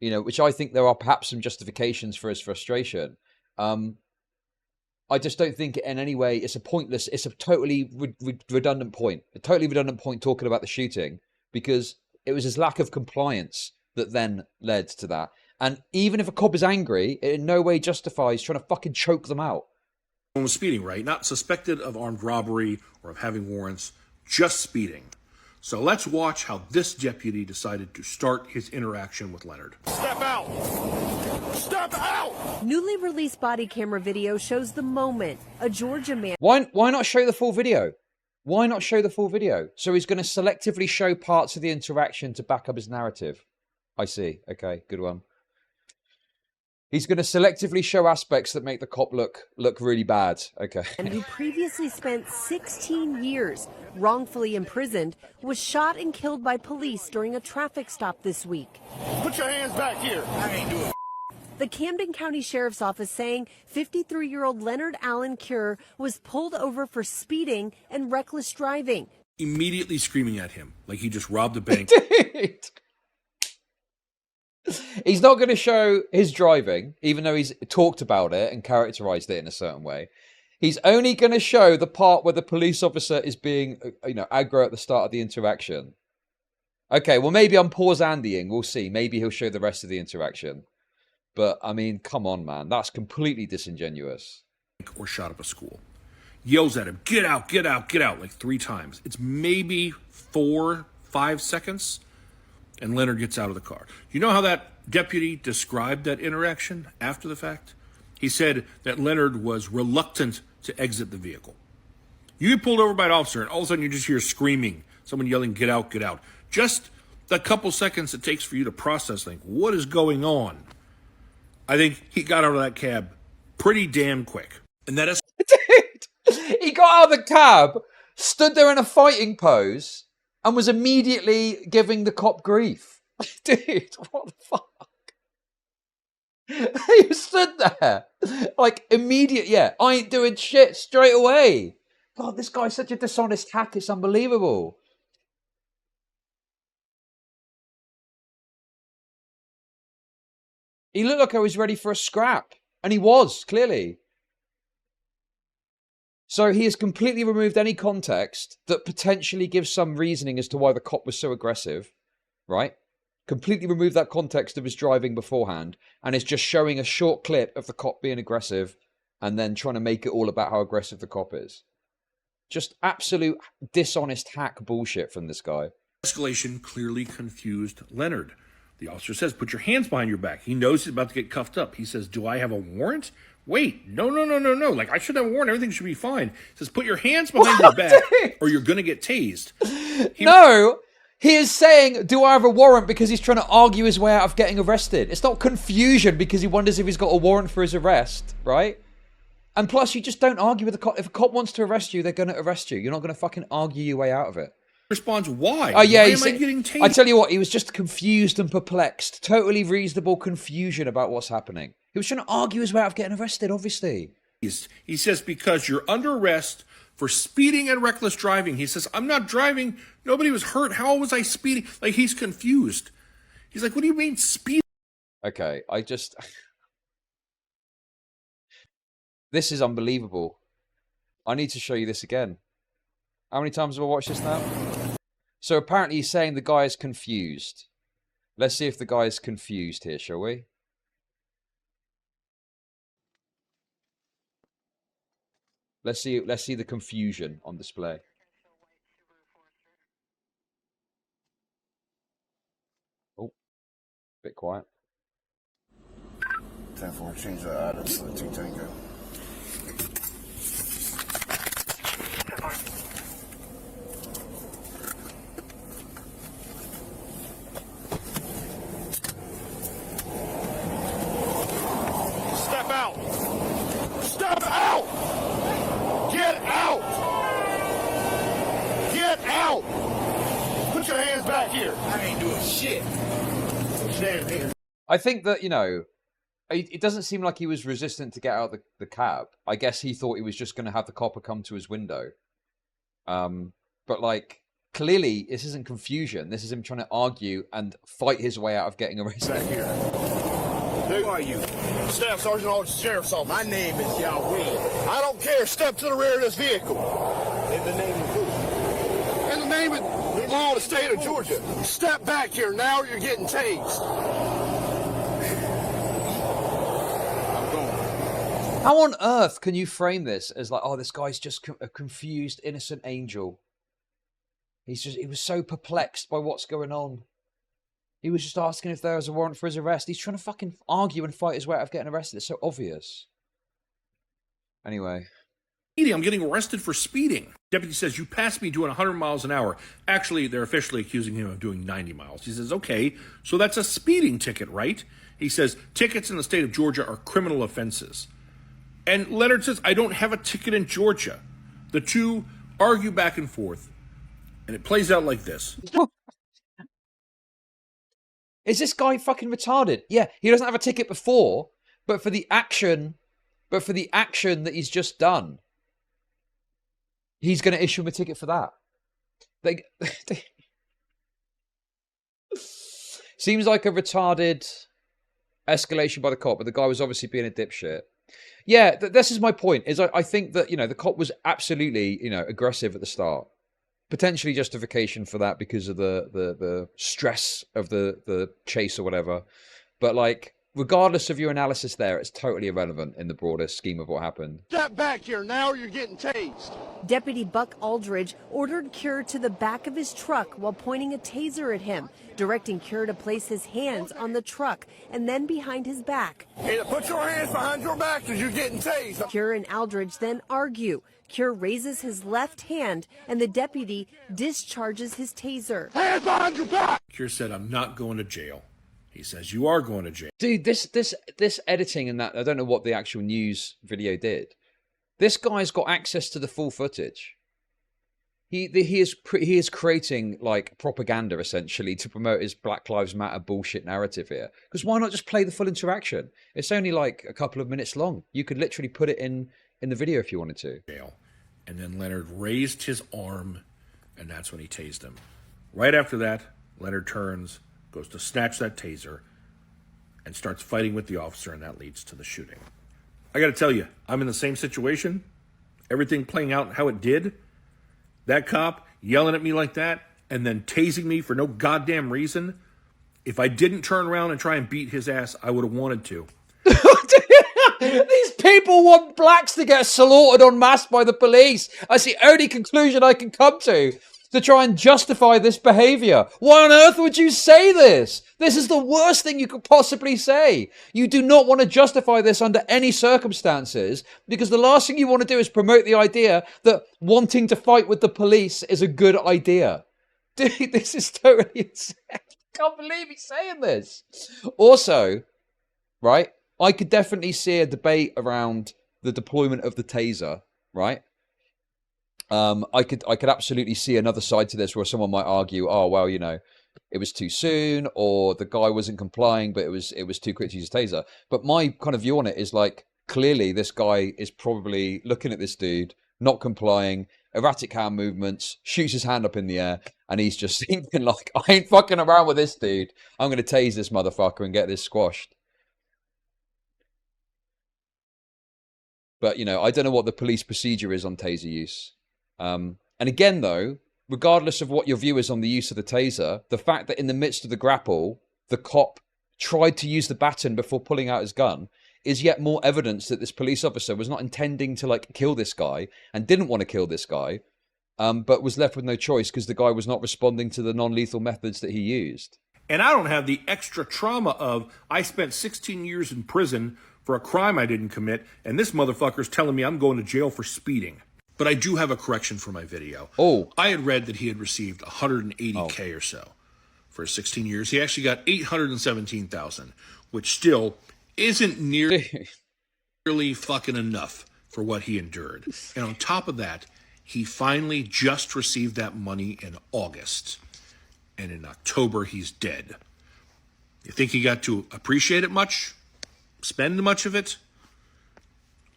which I think there are perhaps some justifications for his frustration, I just don't think in any way it's a totally redundant point. A totally redundant point talking about the shooting, because it was his lack of compliance that then led to that. And even if a cop is angry, it in no way justifies trying to fucking choke them out. Someone was speeding, right? Not suspected of armed robbery or of having warrants, just speeding. So let's watch how this deputy decided to start his interaction with Leonard. Step out! Step out! Newly released body camera video shows the moment a Georgia man... Why not show the full video? Why not show the full video? So he's going to selectively show parts of the interaction to back up his narrative. I see. Okay, good one. He's going to selectively show aspects that make the cop look really bad. Okay. And who previously spent 16 years wrongfully imprisoned was shot and killed by police during a traffic stop this week. Put your hands back here. I ain't doing. The Camden County Sheriff's Office saying 53-year-old Leonard Allen Cure was pulled over for speeding and reckless driving. Immediately screaming at him like he just robbed a bank. Dude. He's not going to show his driving, even though he's talked about it and characterized it in a certain way. He's only going to show the part where the police officer is being, aggro at the start of the interaction. Okay, well, maybe I'm pause Andying. We'll see. Maybe he'll show the rest of the interaction. But, I mean, come on, man. That's completely disingenuous. Or shot up a school. Yells at him, "Get out, get out, get out," like 3 times. It's maybe 4-5 seconds. And Leonard gets out of the car. You know how that deputy described that interaction after the fact? He said that Leonard was reluctant to exit the vehicle. You get pulled over by an officer, and all of a sudden you just hear screaming, someone yelling, "Get out, get out." Just the couple seconds it takes for you to process, think, what is going on? I think he got out of that cab pretty damn quick. And that is... Dude, he got out of the cab, stood there in a fighting pose, and was immediately giving the cop grief. Dude, what the fuck? He stood there. Like, immediate, I ain't doing shit straight away. God, this guy's such a dishonest hack, it's unbelievable. He looked like I was ready for a scrap. And he was, clearly. So he has completely removed any context that potentially gives some reasoning as to why the cop was so aggressive, right? Completely removed that context of his driving beforehand, and is just showing a short clip of the cop being aggressive and then trying to make it all about how aggressive the cop is. Just absolute dishonest hack bullshit from this guy. Escalation clearly confused Leonard. The officer says, put your hands behind your back. He knows he's about to get cuffed up. He says, do I have a warrant? Wait, no. Like, I should have a warrant. Everything should be fine. He says, put your hands behind your back or you're going to get tased. No, he is saying, do I have a warrant, because he's trying to argue his way out of getting arrested. It's not confusion because he wonders if he's got a warrant for his arrest, right? And plus, you just don't argue with the cop. If a cop wants to arrest you, they're going to arrest you. You're not going to fucking argue your way out of it. Responds, why? Oh yeah, why am I getting tased? I tell you what, he was just confused and perplexed. Totally reasonable confusion about what's happening. He was trying to argue his way out of getting arrested, obviously. He says, because you're under arrest for speeding and reckless driving. He says, I'm not driving. Nobody was hurt. How was I speeding? Like, he's confused. He's like, what do you mean speeding? Okay, This is unbelievable. I need to show you this again. How many times have I watched this now? So apparently he's saying the guy is confused. Let's see if the guy is confused here, shall we? Let's see the confusion on display. Oh, bit quiet. 10-4, change the items to the T-Tango. Step out! Step out! Get out! Get out! Put your hands back here. I ain't doing shit. Stand here. I think that, it doesn't seem like he was resistant to get out of the cab. I guess he thought he was just going to have the copper come to his window. But, like, clearly this isn't confusion. This is him trying to argue and fight his way out of getting arrested. Back here. Who are you? Staff Sergeant Officer Sheriff's Office. My name is Yahweh. I don't care. Step to the rear of this vehicle. In the name of who? In the name of law of the state of Georgia. Step back here now or you're getting tased. How on earth can you frame this as like, oh, this guy's just a confused, innocent angel? He was so perplexed by what's going on. He was just asking if there was a warrant for his arrest. He's trying to fucking argue and fight his way out of getting arrested. It's so obvious. Anyway. I'm getting arrested for speeding. Deputy says, you passed me doing 100 miles an hour. Actually, they're officially accusing him of doing 90 miles. He says, okay, so that's a speeding ticket, right? He says, tickets in the state of Georgia are criminal offenses. And Leonard says, I don't have a ticket in Georgia. The two argue back and forth. And it plays out like this. Is this guy fucking retarded? Yeah, he doesn't have a ticket before, but for the action that he's just done, he's going to issue him a ticket for that. Seems like a retarded escalation by the cop, but the guy was obviously being a dipshit. Yeah, this is my point. I think that, the cop was absolutely, aggressive at the start. Potentially justification for that because of the stress of the chase or whatever. But, like, regardless of your analysis there, it's totally irrelevant in the broader scheme of what happened. Step back here now or you're getting tased. Deputy Buck Aldridge ordered Cure to the back of his truck while pointing a taser at him, directing Cure to place his hands on the truck and then behind his back. Hey, put your hands behind your back because you're getting tased. Cure and Aldridge then argue. Cure raises his left hand and the deputy discharges his taser. Hands behind your back! Cure said, I'm not going to jail. He says, you are going to jail. Dude, this editing and that, I don't know what the actual news video did. This guy's got access to the full footage. He is creating, like, propaganda, essentially, to promote his Black Lives Matter bullshit narrative here. Because why not just play the full interaction? It's only, like, a couple of minutes long. You could literally put it in the video if you wanted to. Jail. And then Leonard raised his arm, and that's when he tased him. Right after that, Leonard turns, goes to snatch that taser, and starts fighting with the officer, and that leads to the shooting. I got to tell you, I'm in the same situation. Everything playing out how it did. That cop yelling at me like that, and then tasing me for no goddamn reason. If I didn't turn around and try and beat his ass, I would have wanted to. These people want blacks to get slaughtered en masse by the police. That's the only conclusion I can come to try and justify this behavior. Why on earth would you say this? This is the worst thing you could possibly say. You do not want to justify this under any circumstances, because the last thing you want to do is promote the idea that wanting to fight with the police is a good idea. Dude, this is totally insane. I can't believe he's saying this. Also, right, I could definitely see a debate around the deployment of the taser, right? I could absolutely see another side to this where someone might argue, oh, well, you know, it was too soon, or the guy wasn't complying, but it was too quick to use a taser. But my kind of view on it is like, clearly this guy is probably looking at this dude, not complying, erratic hand movements, shoots his hand up in the air, and he's just thinking like, I ain't fucking around with this dude. I'm going to tase this motherfucker and get this squashed. But, you know, I don't know what the police procedure is on taser use. And again, though, regardless of what your view is on the use of the taser, the fact that in the midst of the grapple, the cop tried to use the baton before pulling out his gun is yet more evidence that this police officer was not intending to, like, kill this guy and didn't want to kill this guy, but was left with no choice because the guy was not responding to the non-lethal methods that he used. And I don't have the extra trauma of, I spent 16 years in prison for a crime I didn't commit, and this motherfucker's telling me I'm going to jail for speeding. But I do have a correction for my video. Oh. I had read that he had received 180K or so for 16 years. He actually got 817,000, which still isn't nearly fucking enough for what he endured. And on top of that, he finally just received that money in August. And in October, he's dead. You think he got to appreciate it much? Spend much of it?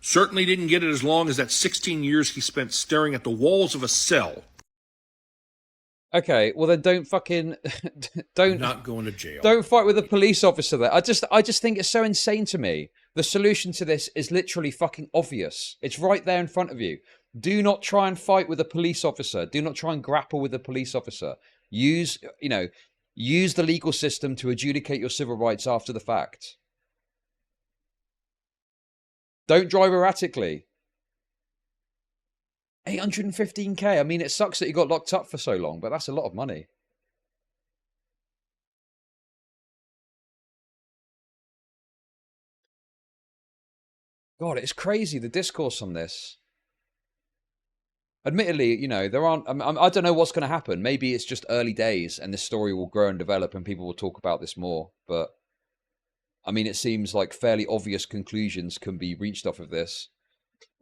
Certainly didn't get it as long as that 16 years he spent staring at the walls of a cell. Okay, well then don't fucking don't not going to jail. Don't fight with a police officer there. I just think it's so insane to me. The solution to this is literally fucking obvious. It's right there in front of you. Do not try and fight with a police officer. Do not try and grapple with a police officer. Use the legal system to adjudicate your civil rights after the fact. Don't drive erratically. 815k. I mean, it sucks that you got locked up for so long, but that's a lot of money. God, it's crazy, the discourse on this. Admittedly, you know, there aren't... I don't know what's going to happen. Maybe it's just early days and this story will grow and develop and people will talk about this more. But, I mean, it seems like fairly obvious conclusions can be reached off of this.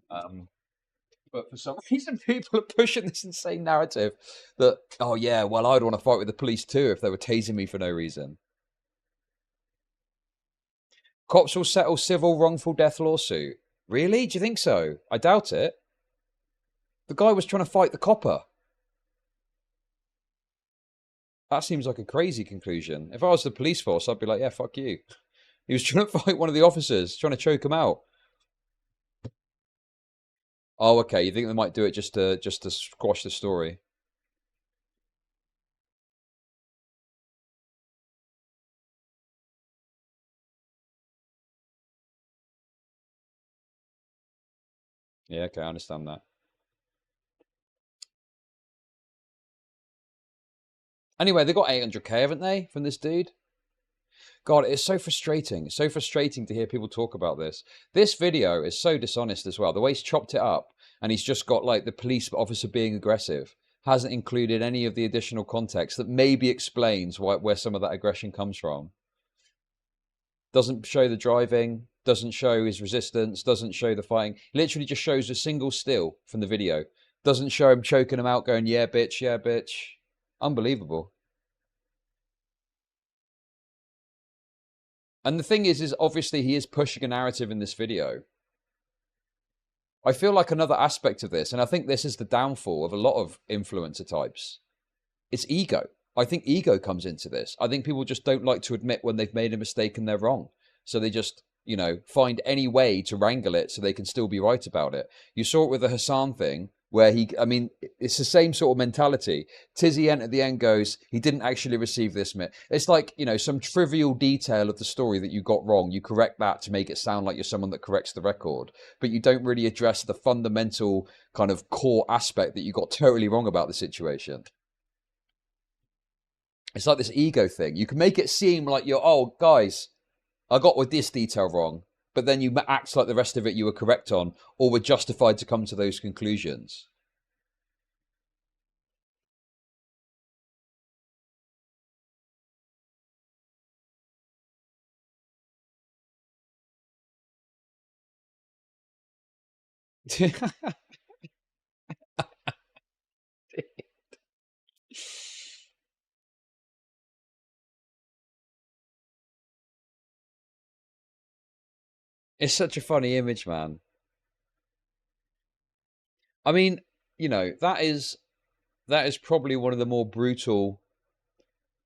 But for some reason, people are pushing this insane narrative that, oh yeah, well, I'd want to fight with the police too if they were tasing me for no reason. Cops will settle civil wrongful death lawsuit. Really? Do you think so? I doubt it. The guy was trying to fight the copper. That seems like a crazy conclusion. If I was the police force, I'd be like, yeah, fuck you. He was trying to fight one of the officers, trying to choke him out. Oh, okay. You think they might do it just to squash the story? Yeah, okay, I understand that. Anyway, they got 800k, haven't they, from this dude? God, it's so frustrating. It's so frustrating to hear people talk about this. This video is so dishonest as well. The way he's chopped it up, and he's just got, like, the police officer being aggressive. Hasn't included any of the additional context that maybe explains where some of that aggression comes from. Doesn't show the driving, doesn't show his resistance, doesn't show the fighting. Literally just shows a single still from the video. Doesn't show him choking him out, going, yeah, bitch, yeah, bitch. Unbelievable. And the thing is obviously he is pushing a narrative in this video. I feel like another aspect of this, and I think this is the downfall of a lot of influencer types, it's ego. I think ego comes into this. I think people just don't like to admit when they've made a mistake and they're wrong. So they just, find any way to wrangle it so they can still be right about it. You saw it with the Hassan thing, where I mean, it's the same sort of mentality. Tizzy at the end goes, he didn't actually receive this. It's like, some trivial detail of the story that you got wrong. You correct that to make it sound like you're someone that corrects the record, but you don't really address the fundamental kind of core aspect that you got totally wrong about the situation. It's like this ego thing. You can make it seem like oh, guys, I got with this detail wrong, but then you act like the rest of it you were correct on, or were justified to come to those conclusions. It's such a funny image, man. I mean, that is probably one of the more brutal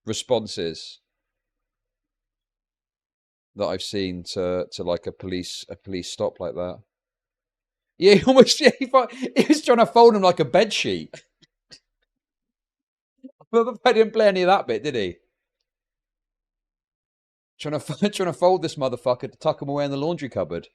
responses that I've seen to like a police stop like that. Yeah, he almost he was trying to fold him like a bed sheet. But I didn't play any of that bit, did he? Trying to fold this motherfucker to tuck him away in the laundry cupboard.